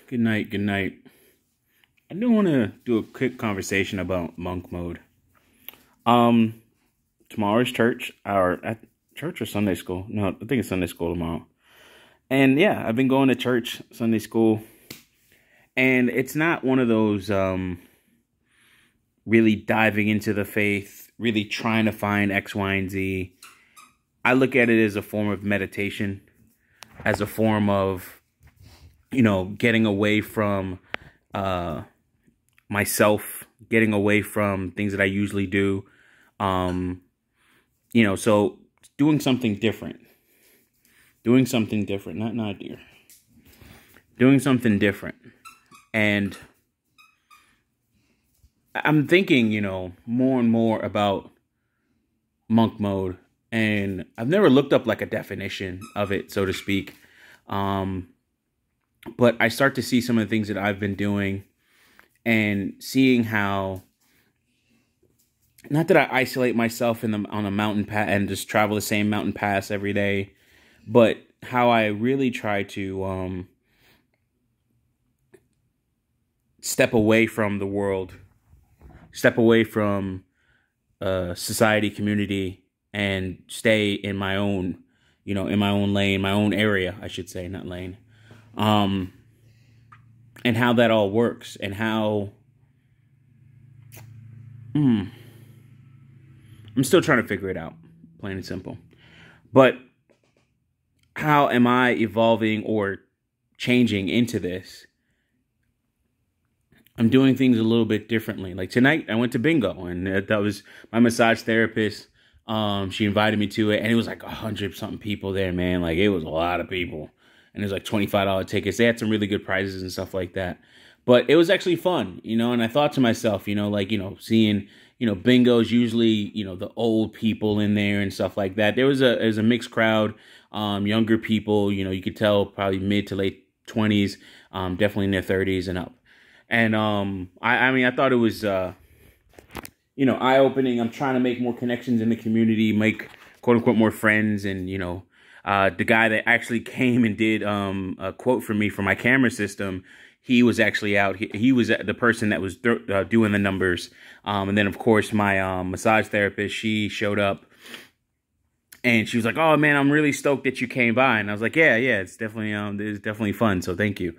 Good night. Good night. I do want to do a quick conversation about monk mode. Um, Tomorrow's church, or at church or Sunday school. No, I think it's Sunday school tomorrow. And yeah, I've been going to church, Sunday school, and it's not one of those really diving into the faith, really trying to find X, Y, and Z. I look at it as a form of meditation, as a form of, getting away from myself, getting away from things that I usually do. So doing something different. Not dear. Doing something different. And I'm thinking, more and more about monk mode. And I've never looked up like a definition of it, so to speak. But I start to see some of the things that I've been doing and seeing how, not that I isolate myself on a mountain path and just travel the same mountain paths every day, but how I really try to step away from the world, step away from society, community, and stay in my own, in my own lane, my own area, I should say, not lane. And how that all works, and how I'm still trying to figure it out, plain and simple. But how am I evolving or changing into this? I'm doing things a little bit differently. Like tonight, I went to bingo, and that was my massage therapist. She invited me to it, and it was like 100-something people there, man. Like, it was a lot of people. And it was like $25 tickets. They had some really good prizes and stuff like that. But it was actually fun, and I thought to myself, seeing, bingos, usually, the old people in there and stuff like that. There was a mixed crowd, younger people, you could tell probably mid to late 20s, definitely in their 30s and up. And I thought it was, eye-opening. I'm trying to make more connections in the community, make, quote-unquote, more friends, and, the guy that actually came and did a quote for me for my camera system, he was actually out. He was the person that was doing the numbers. And then, of course, my massage therapist, she showed up. And she was like, "Oh, man, I'm really stoked that you came by." And I was like, yeah, it's definitely fun. So thank you.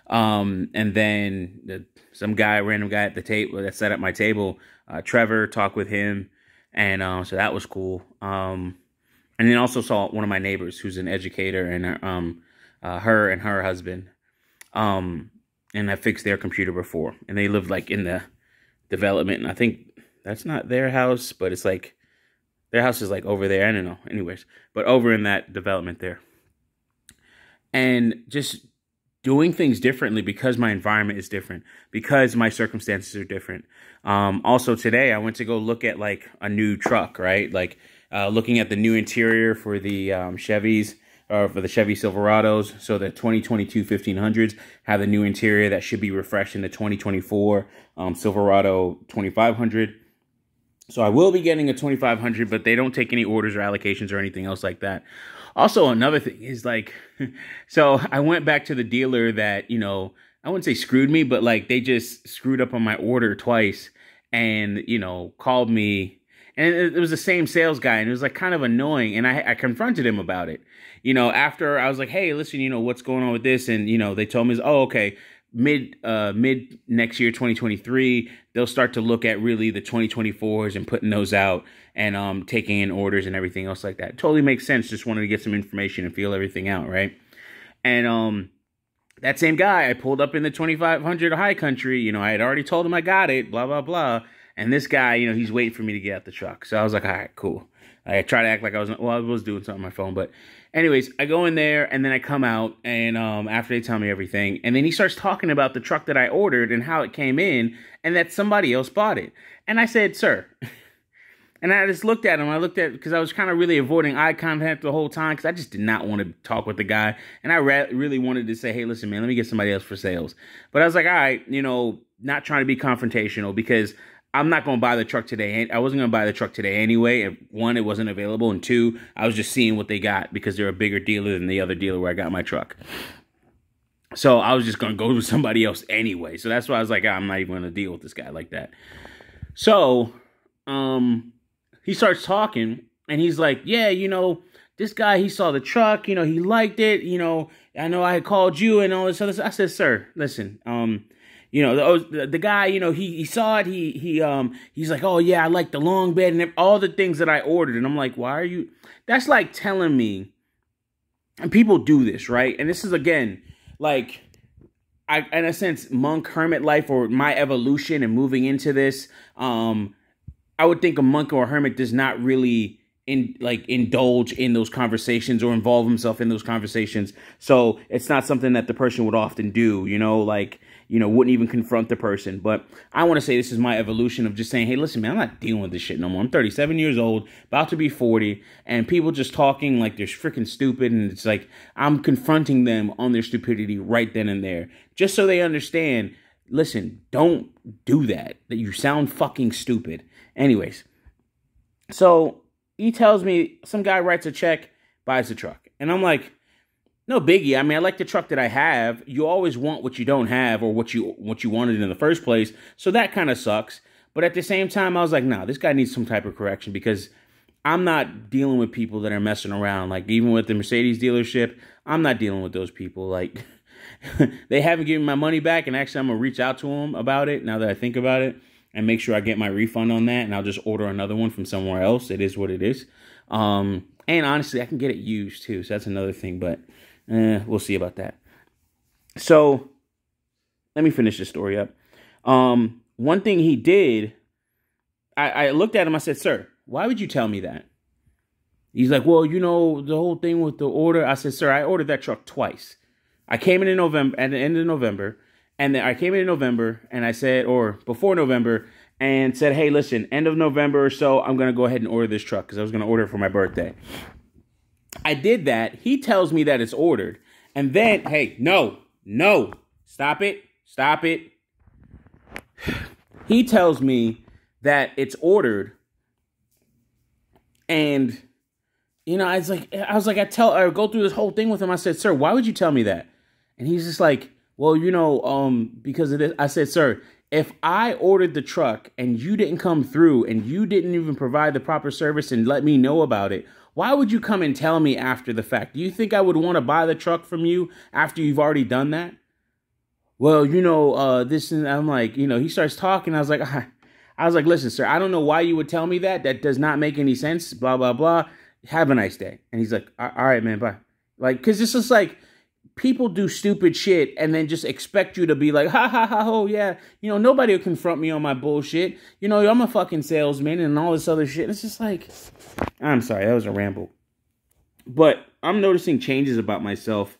And then some random guy at the table that sat at my table, Trevor, talked with him. And so that was cool. And then also saw one of my neighbors who's an educator, and her and her husband. And I fixed their computer before. And they lived like in the development. And I think that's not their house, but it's like their house is like over there. I don't know. Anyways, but over in that development there. And just doing things differently because my environment is different, because my circumstances are different. Also today, I went to go look at like a new truck, right? Like, looking at the new interior for the Chevys, or for the Chevy Silverados. So the 2022 1500s have the new interior that should be refreshed in the 2024 Silverado 2500. So I will be getting a 2500, but they don't take any orders or allocations or anything else like that. Also, another thing is like, so I went back to the dealer that, I wouldn't say screwed me, but like they just screwed up on my order twice, and, called me. And it was the same sales guy, and it was like kind of annoying. And I confronted him about it. After I was like, "Hey, listen, what's going on with this?" And, they told me, "Oh, okay, mid next year, 2023, they'll start to look at really the 2024s and putting those out and taking in orders and everything else like that." Totally makes sense. Just wanted to get some information and feel everything out, right? And that same guy, I pulled up in the 2500 High Country. I had already told him I got it, blah, blah, blah. And this guy, he's waiting for me to get out the truck. So I was like, all right, cool. I try to act like I was doing something on my phone. But anyways, I go in there, and then I come out, and after they tell me everything, and then he starts talking about the truck that I ordered and how it came in and that somebody else bought it. And I said, "Sir," and I just looked at him. Because I was kind of really avoiding eye contact the whole time, because I just did not want to talk with the guy. And I really wanted to say, "Hey, listen, man, let me get somebody else for sales." But I was like, all right, not trying to be confrontational, because I'm not going to buy the truck today. I wasn't going to buy the truck today anyway. One, it wasn't available. And two, I was just seeing what they got because they're a bigger dealer than the other dealer where I got my truck. So I was just going to go with somebody else anyway. So that's why I was like, I'm not even going to deal with this guy like that. So he starts talking and he's like, yeah, this guy, he saw the truck, he liked it. I know I had called you and all this other stuff. I said, sir, listen, the guy, he saw it. He's like, oh yeah, I like the long bed and all the things that I ordered. And I'm like, why are you, that's like telling me, and people do this, right? And this is, again, like, in a sense, monk hermit life, or my evolution and moving into this. I would think a monk or a hermit does not really indulge in those conversations or involve himself in those conversations. So it's not something that the person would often do, wouldn't even confront the person. But I want to say this is my evolution of just saying, hey, listen, man, I'm not dealing with this shit no more. I'm 37 years old, about to be 40, and people just talking like they're freaking stupid. And it's like, I'm confronting them on their stupidity right then and there, just so they understand, listen, don't do that you sound fucking stupid. Anyways, so he tells me some guy writes a check, buys the truck. And I'm like, no biggie. I mean, I like the truck that I have. You always want what you don't have, or what you wanted in the first place. So that kind of sucks. But at the same time, I was like, nah, this guy needs some type of correction, because I'm not dealing with people that are messing around. Like, even with the Mercedes dealership, I'm not dealing with those people. Like, they haven't given my money back. And actually, I'm going to reach out to them about it now that I think about it, and make sure I get my refund on that, and I'll just order another one from somewhere else. It is what it is. And honestly, I can get it used too, so that's another thing, but we'll see about that. So let me finish this story up. One thing he did, I looked at him, I said, sir, why would you tell me that? He's like, well, the whole thing with the order. I said, sir, I ordered that truck twice. I came in November, at the end of November, and then I came in November, and I said, or before November, and said, hey, listen, end of November or so, I'm going to go ahead and order this truck, because I was going to order it for my birthday. I did that. He tells me that it's ordered. And then, hey, no, stop it. He tells me that it's ordered. And, I go through this whole thing with him. I said, sir, why would you tell me that? And he's just like, well, because of this. I said, sir, if I ordered the truck and you didn't come through and you didn't even provide the proper service and let me know about it, why would you come and tell me after the fact? Do you think I would want to buy the truck from you after you've already done that? Well, this, and I'm like, he starts talking. I was like, listen, sir, I don't know why you would tell me that. That does not make any sense. Blah, blah, blah. Have a nice day. And he's like, all right, man, bye. Like, because this is like, people do stupid shit and then just expect you to be like, ha, ha, ha, oh, yeah. Nobody will confront me on my bullshit. I'm a fucking salesman and all this other shit. It's just like, I'm sorry, that was a ramble. But I'm noticing changes about myself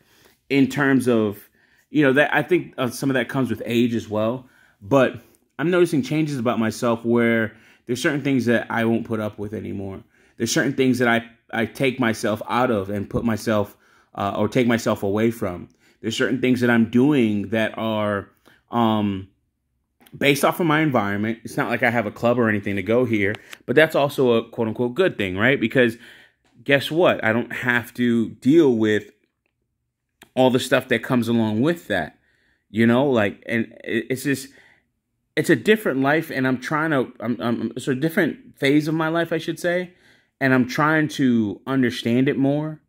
in terms of, that I think some of that comes with age as well. But I'm noticing changes about myself where there's certain things that I won't put up with anymore. There's certain things that I take myself out of and put myself or take myself away from. There's certain things that I'm doing that are based off of my environment. It's not like I have a club or anything to go here, but that's also a quote unquote good thing, right? Because guess what? I don't have to deal with all the stuff that comes along with that, and it's just, it's a different life, and it's a different phase of my life, I should say, and I'm trying to understand it more.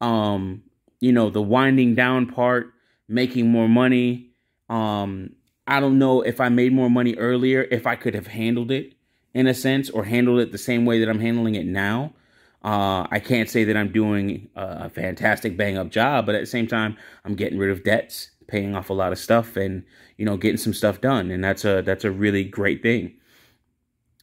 The winding down part, making more money. I don't know if I made more money earlier, if I could have handled it in a sense, or handled it the same way that I'm handling it now. I can't say that I'm doing a fantastic bang up job, but at the same time, I'm getting rid of debts, paying off a lot of stuff, and, getting some stuff done. And that's a really great thing.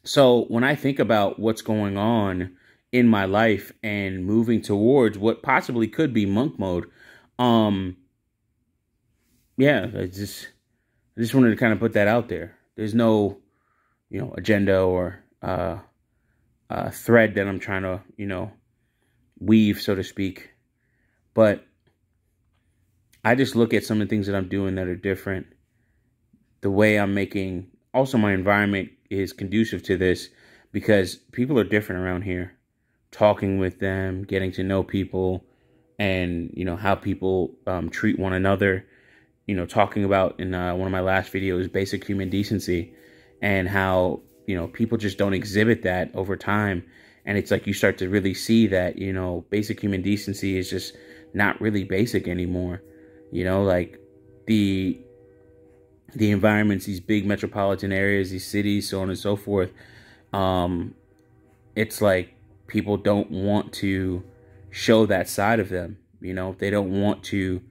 So when I think about what's going on in my life and moving towards what possibly could be monk mode, yeah, I just wanted to kind of put that out there. There's no, agenda or thread that I'm trying to, weave, so to speak. But I just look at some of the things that I'm doing that are different. The way I'm making, also my environment is conducive to this, because people are different around here. Talking with them, getting to know people, and, how people treat one another talking about in one of my last videos, basic human decency, and how, people just don't exhibit that over time. And it's like you start to really see that, basic human decency is just not really basic anymore. Like the environments, these big metropolitan areas, these cities, so on and so forth. It's like people don't want to show that side of them. They don't want to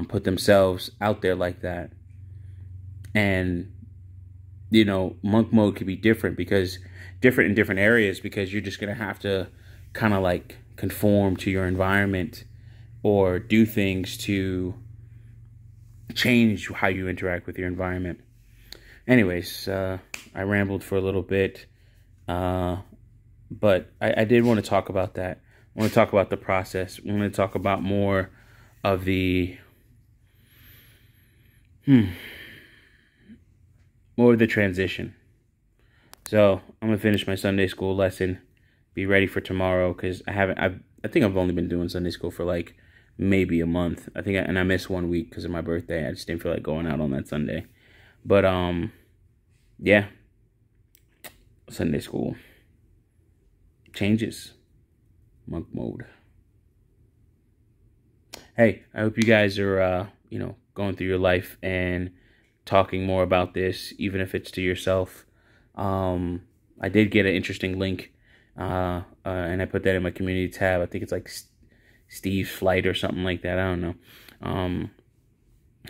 put themselves out there like that. And, monk mode could be different in different areas, because you're just going to have to kind of like conform to your environment or do things to change how you interact with your environment. Anyways, I rambled for a little bit, but I did want to talk about that. I want to talk about the process. I want to talk about more of the transition. So I'm gonna finish my Sunday school lesson, be ready for tomorrow, because I think I've only been doing Sunday school for like maybe a month. And I missed 1 week because of my birthday. I just didn't feel like going out on that Sunday. But yeah, Sunday school changes, monk mode. Hey, I hope you guys are going through your life and talking more about this, even if it's to yourself. I did get an interesting link, and I put that in my community tab. I think it's like Steve's Flight or something like that. I don't know.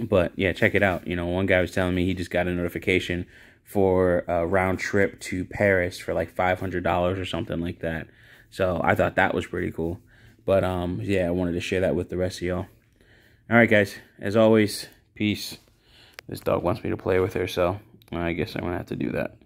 But yeah, check it out. One guy was telling me he just got a notification for a round trip to Paris for like $500 or something like that. So I thought that was pretty cool. But yeah, I wanted to share that with the rest of y'all. All right, guys. As always, peace. This dog wants me to play with her, so I guess I'm gonna have to do that.